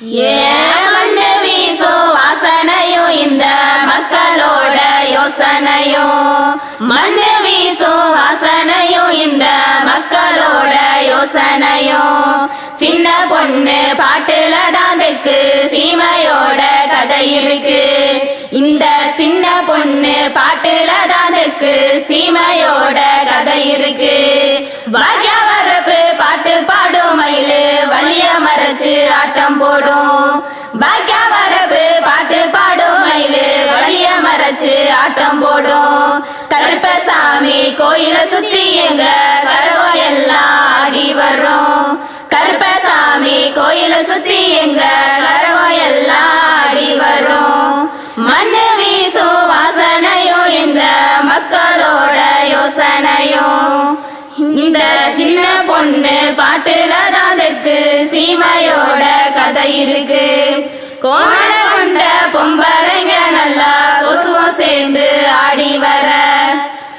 மண்ணு வீசோ வாசனையும் இந்த மக்களோட யோசனையும் மண்ணு வீசோ வாசனையும் இந்த மக்களோட யோசனையும் சின்ன பொண்ணு பாட்டுல தான் தெக்கு சீமையோட கதை இருக்கு இந்த சின்ன பொண்ணு பாட்டுல தான் தெக்கு சீமையோட கதை இருக்கு பாக்கியா வரப்பு பாட்டு பாடும் மயிலு வலிய மறைச்சு ஆட்டம் போடும் பாக்கியா வரப்பு பாட்டு பாடும் மயிலு வலிய மறைச்சு ஆட்டம் போடும் கருப்பசாமி கோயில சுத்தி எங்க கரவ எல்லாம் ஆடி வர்றோம் கருப்பசாமி கோயில சுத்தி எங்க கரவ எல்லாம் ஆடி வர்றோம் மண்ணு வீசோ வாசனையோ என்ற மக்களோட யோசனையோ இந்த சின்ன பொண்ணு பாட்டுல தான் தெக்கு சீமையோட கதை இருக்கு கோண கொண்ட பொம்பளைங்க நல்லா கொசுவம் சேர்ந்து ஆடி வர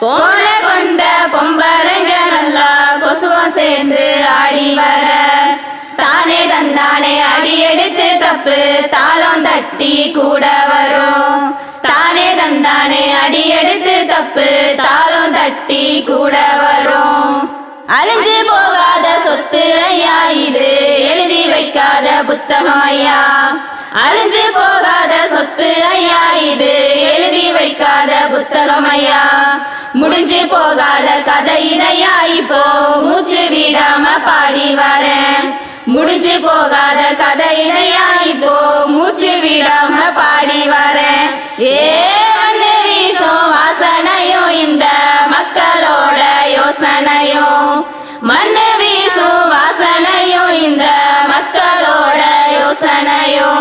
கோண கொண்ட பொம்பளைங்க நல்லா கொசுவம் சேர்ந்து ஆடி வர தானே தந்தானே அடி எடுத்து தப்பு தாளம் தட்டி கூட வரும் தானே தந்தானே அடி எடுத்து தப்பு தாளம் தட்டி கூட வரும் அழிஞ்சு போகாத சொத்து ஐயா இது எழுதி வைக்காத புத்தகம் ஐயா அழிஞ்சு போகாத சொத்து ஐயா இது எழுதி வைக்காத புத்தகம் ஐயா முடிஞ்சு போகாத கதை இதையா இப்போ மூச்சு விடாம பாடி வரேன் முடிஞ்சு போகாத கதை இதையா இப்போ மூச்சு விடாம பாடி வரேன் மண்ணு வீசோ வாசனையோ இந்த மக்களோட யோசனையோ மண்ணு வீசோ வாசனையோ இந்த மக்களோட யோசனையோ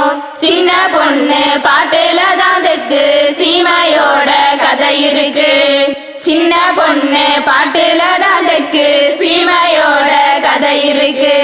சின்ன பொண்ணு பாட்டுல தான் தெக்கு சீமையோட கதை இருக்கு சின்ன பொண்ணு பாட்டுல தான் தெக்கு சீமையோட கதை இருக்கு